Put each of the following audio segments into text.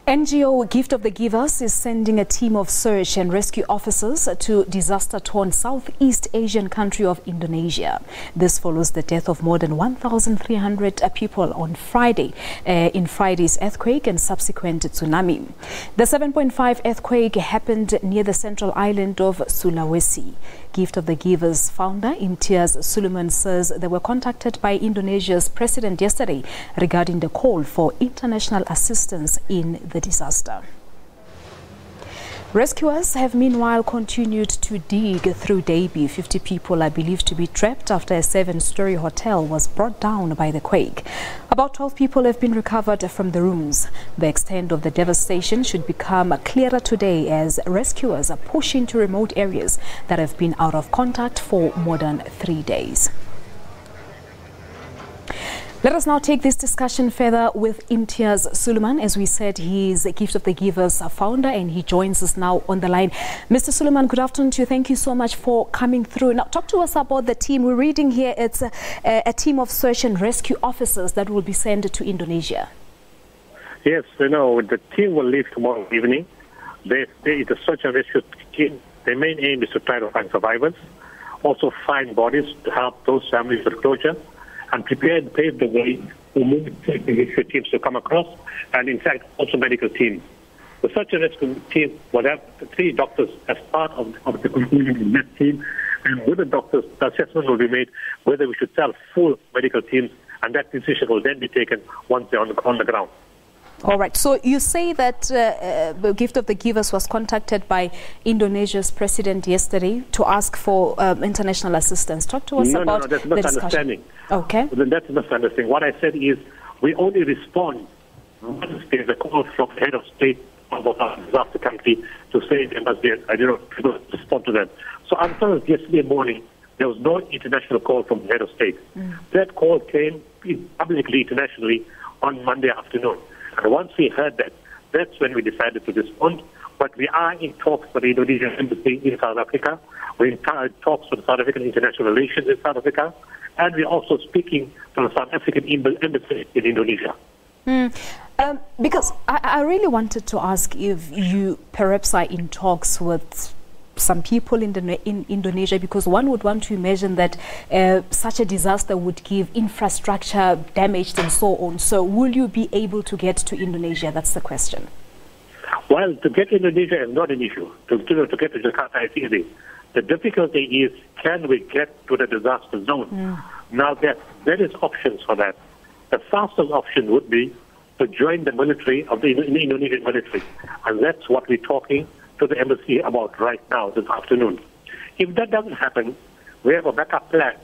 NGO Gift of the Givers is sending a team of search and rescue officers to disaster-torn Southeast Asian country of Indonesia. This follows the death of more than 1,300 people on Friday in Friday's earthquake and subsequent tsunami. The 7.5 earthquake happened near the central island of Sulawesi. Gift of the Givers founder Imtiaz Sooliman says they were contacted by Indonesia's president yesterday regarding the call for international assistance in the disaster. Rescuers have meanwhile continued to dig through Dabi. 50 people are believed to be trapped after a 7-story hotel was brought down by the quake. About 12 people have been recovered from the rooms. The extent of the devastation should become clearer today as rescuers are pushing to remote areas that have been out of contact for more than 3 days. Let us now take this discussion further with Imtiaz Sooliman. As we said, he is a Gift of the Givers founder and he joins us now on the line. Mr. Sooliman, good afternoon to you. Thank you so much for coming through. Now, talk to us about the team. We're reading here it's a team of search and rescue officers that will be sent to Indonesia. Yes, the team will leave tomorrow evening. The search and rescue team, their main aim is to try to find survivors, also find bodies to help those families with closure, and prepare and pave the way for moving rescue teams to come across, and in fact also medical teams. The search and rescue team will have 3 doctors as part of the conclusion in that team, and with the doctors, the assessment will be made whether we should sell full medical teams, and that decision will then be taken once they're on the ground. All right. So you say that the Gift of the Givers was contacted by Indonesia's president yesterday to ask for international assistance. Talk to us about that's a misunderstanding. Okay. Then that's a misunderstanding. What I said is we only respond once there's a call from the head of state of our disaster country to say there must be, to respond to that. So until yesterday morning, there was no international call from the head of state. That call came publicly, internationally, on Monday afternoon. And once we heard that, that's when we decided to respond. But we are in talks with the Indonesian embassy in South Africa. We're in talks with the South African International Relations in South Africa. And we're also speaking to the South African embassy in Indonesia. Because I really wanted to ask if you perhaps are in talks with some people in Indonesia, because one would want to imagine that such a disaster would give infrastructure damage and so on. So will you be able to get to Indonesia? That's the question. Well, to get to Indonesia is not an issue. To get to Jakarta is easy. The difficulty is, can we get to the disaster zone? Now, there is options for that. The fastest option would be to join the military of the Indonesian military. And that's what we're talking to the embassy about right now, this afternoon. If that doesn't happen, we have a backup plan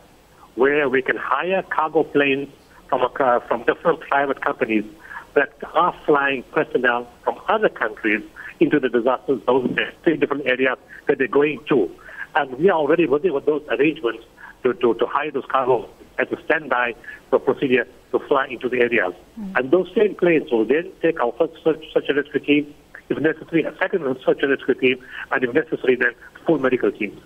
where we can hire cargo planes from different private companies that are flying personnel from other countries into the disaster zones, 3 different areas that they're going to. And we are already working with those arrangements to hire those cargo as a standby for procedure to fly into the areas. And those same planes will then take our first search and rescue team, if necessary, a second search and rescue team, and if necessary, then full medical teams.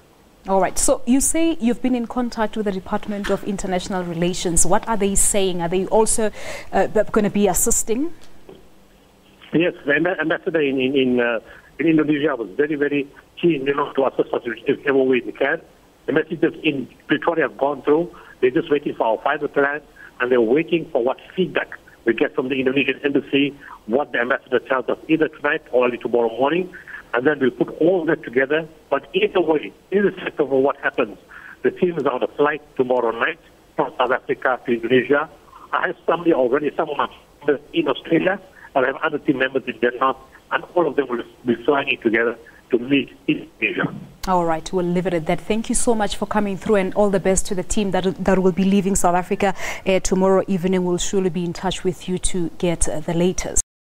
All right. So you say you've been in contact with the Department of International Relations. What are they saying? Are they also going to be assisting? Yes, the ambassador in Indonesia was very, very keen, to assist us in every way we can. The messages in Pretoria have gone through. They're just waiting for our final plan, and they're waiting for what feedback we get from the Indonesian embassy, what the ambassador tells us either tonight or early tomorrow morning, and then we'll put all that together. But either way, irrespective of what happens, the team is on a flight tomorrow night from South Africa to Indonesia. I have somebody already, some of my members in Australia, and I have other team members in Denmark, and all of them will be flying together to meet in Asia. All right, we'll leave it at that. Thank you so much for coming through, and all the best to the team that will be leaving South Africa tomorrow evening. We'll surely be in touch with you to get the latest.